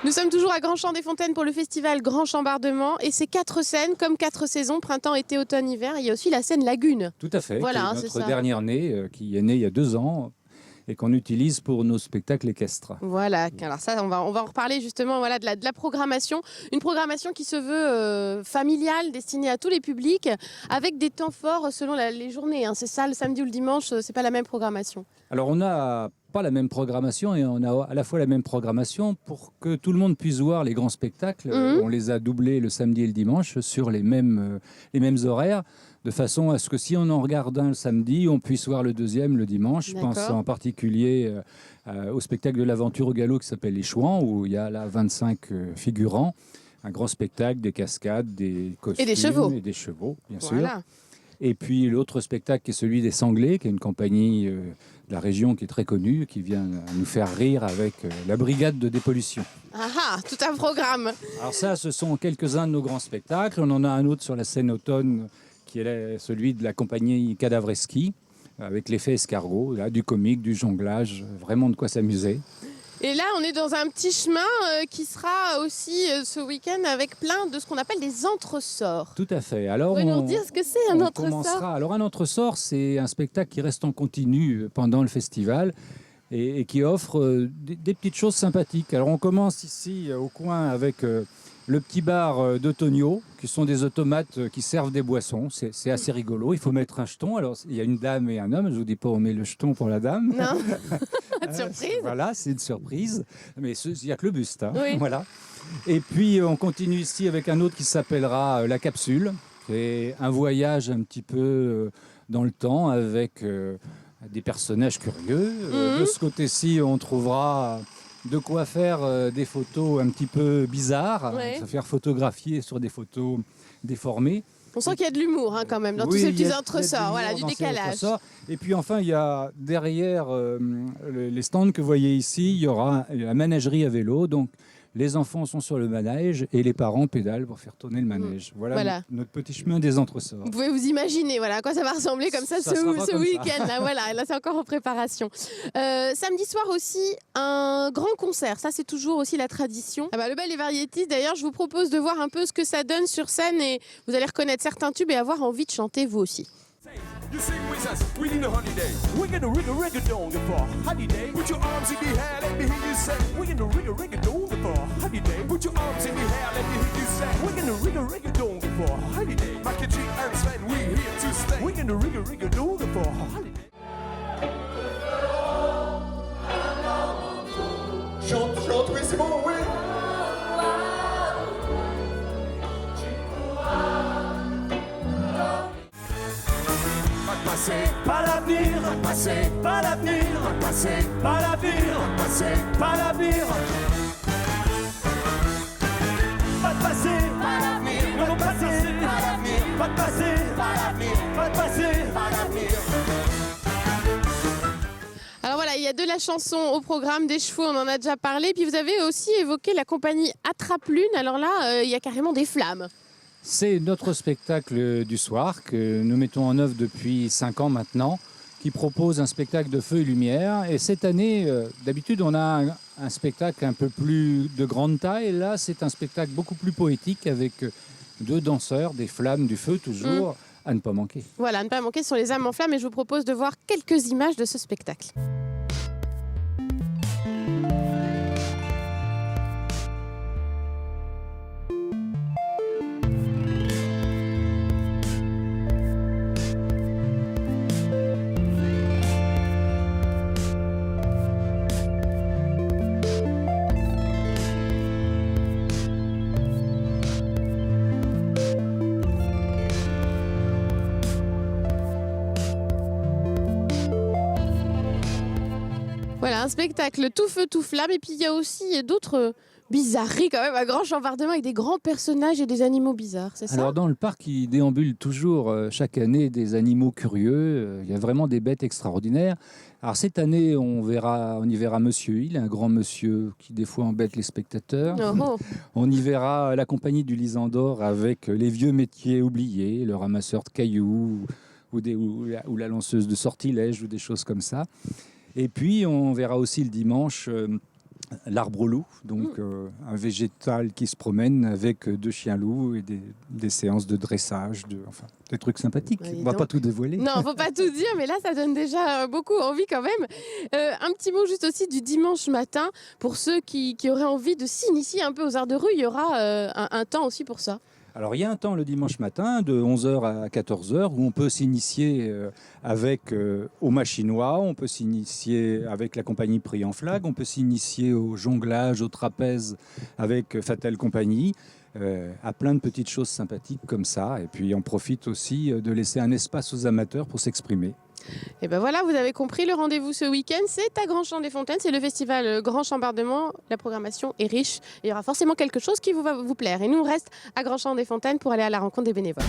Nous sommes toujours à Grand-Champ-des-Fontaines pour le festival Grand Chambardement et c'est 4 scènes comme 4 saisons, printemps, été, automne, hiver. Il y a aussi la scène Lagune. Tout à fait, Voilà, qui est c'est notre ça. dernière née, qui est née il y a 2 ans et qu'on utilise pour nos spectacles équestres. Voilà, alors ça, on va en reparler justement voilà, de la programmation. Une programmation qui se veut familiale, destinée à tous les publics, avec des temps forts selon les journées. C'est ça, le samedi ou le dimanche, c'est pas la même programmation. Alors on n'a pas la même programmation et on a à la fois la même programmation pour que tout le monde puisse voir les grands spectacles. On les a doublés le samedi et le dimanche sur les mêmes horaires, de façon à ce que si on en regarde un le samedi, on puisse voir le deuxième le dimanche. Je pense en particulier au spectacle de l'aventure au galop qui s'appelle Les Chouans, où il y a là 25 figurants. Un grand spectacle, des cascades, des costumes et des chevaux, bien voilà. sûr. Et puis l'autre spectacle qui est celui des Sanglés, qui est une compagnie de la région qui est très connue, qui vient nous faire rire avec la brigade de dépollution. Ah, tout un programme. Alors ça, ce sont quelques-uns de nos grands spectacles. On en a un autre sur la scène automne, qui est celui de la compagnie Cadavreski, avec l'effet escargot, là, du comique, du jonglage, vraiment de quoi s'amuser. Et là, on est dans un petit chemin qui sera aussi ce week-end avec plein de ce qu'on appelle des entresorts. Tout à fait. Alors, vous pouvez nous dire ce que c'est un entresort ? Alors un entresort, c'est un spectacle qui reste en continu pendant le festival et qui offre des petites choses sympathiques. Alors on commence ici au coin avec le petit bar de Tonio, qui sont des automates qui servent des boissons. C'est assez rigolo. Il faut mettre un jeton. Alors il y a une dame et un homme. Je vous dis pas on met le jeton pour la dame. Non. Surprise. Voilà, c'est une surprise. Mais il n'y a que le buste. Hein. Oui. Voilà. Et puis on continue ici avec un autre qui s'appellera La Capsule. C'est un voyage un petit peu dans le temps avec des personnages curieux. De ce côté-ci, on trouvera de quoi faire des photos un petit peu bizarres, se faire photographier sur des photos déformées. On sent qu'il y a de l'humour quand même dans tous ces petits entresorts, voilà, du décalage. Et puis enfin, il y a derrière les stands que vous voyez ici, il y aura la ménagerie à vélo. Donc les enfants sont sur le manège et les parents pédalent pour faire tourner le manège. Voilà. Notre petit chemin des entresorts. Vous pouvez vous imaginer voilà, à quoi ça va ressembler comme ça ce week-end. Là, voilà, là, c'est encore en préparation. Samedi soir aussi, un grand concert. Ça, c'est toujours aussi la tradition. Le Bal des Variétés, d'ailleurs, je vous propose de voir un peu ce que ça donne sur scène et vous allez reconnaître certains tubes et avoir envie de chanter vous aussi. You sing with us, we need a holiday. We're gonna rig a rig-a-dong for holiday. Put your arms in the air, let me hear you say. We're gonna rig a rig-a-dong for holiday. Put your arms in the air, let me hear you say. We're gonna rig a rig-a-dong for holiday. Mackenzie and Sven, we're here to stay. We're gonna rig a rig-a-dong for holiday. Chante, oui, c'est bon, oui. Pas l'avenir, pas l'avenir, pas l'avenir, pas l'avenir. Pas de passé, pas l'avenir, non passé, pas l'avenir, pas de passé, pas l'avenir, pas de passé, pas l'avenir. Alors voilà, il y a de la chanson au programme, des chevaux, on en a déjà parlé. Puis vous avez aussi évoqué la compagnie Attrape-Lune. Alors là, il y a carrément des flammes. C'est notre spectacle du soir que nous mettons en œuvre depuis 5 ans maintenant, qui propose un spectacle de feu et lumière. Et cette année, d'habitude, on a un spectacle un peu plus de grande taille. Là, c'est un spectacle beaucoup plus poétique avec 2 danseurs, des flammes, du feu toujours, à ne pas manquer. Voilà, à ne pas manquer, ce sont les âmes en flammes et je vous propose de voir quelques images de ce spectacle. Voilà, un spectacle tout feu, tout flamme. Et puis il y a aussi d'autres bizarreries quand même à Grand Chambardement avec des grands personnages et des animaux bizarres, c'est ça ? Alors dans le parc, il déambule toujours chaque année des animaux curieux. Il y a vraiment des bêtes extraordinaires. Alors cette année, on y verra Monsieur Hill, un grand monsieur qui des fois embête les spectateurs. Oh. On y verra la compagnie du Lysandre avec les vieux métiers oubliés, le ramasseur de cailloux ou la lanceuse de sortilèges ou des choses comme ça. Et puis on verra aussi le dimanche l'arbre au loup, donc un végétal qui se promène avec 2 chiens loups et des séances de dressage, enfin, des trucs sympathiques. Ouais, On ne va pas tout dévoiler. Non, faut pas tout dire, mais là, ça donne déjà beaucoup envie quand même. Un petit mot juste aussi du dimanche matin, pour ceux qui auraient envie de s'initier un peu aux arts de rue, il y aura un temps aussi pour ça. Alors, il y a un temps le dimanche matin, de 11h à 14h, où on peut s'initier au machinois, on peut s'initier avec la compagnie Prix en Flag, on peut s'initier au jonglage, au trapèze avec Fatal Compagnie, à plein de petites choses sympathiques comme ça. Et puis, on profite aussi de laisser un espace aux amateurs pour s'exprimer. Et ben voilà, vous avez compris, le rendez-vous ce week-end, c'est à Grand Champ des Fontaines, c'est le festival Grand Chambardement. La programmation est riche, il y aura forcément quelque chose qui va vous plaire. Et nous, on reste à Grand Champ des Fontaines pour aller à la rencontre des bénévoles.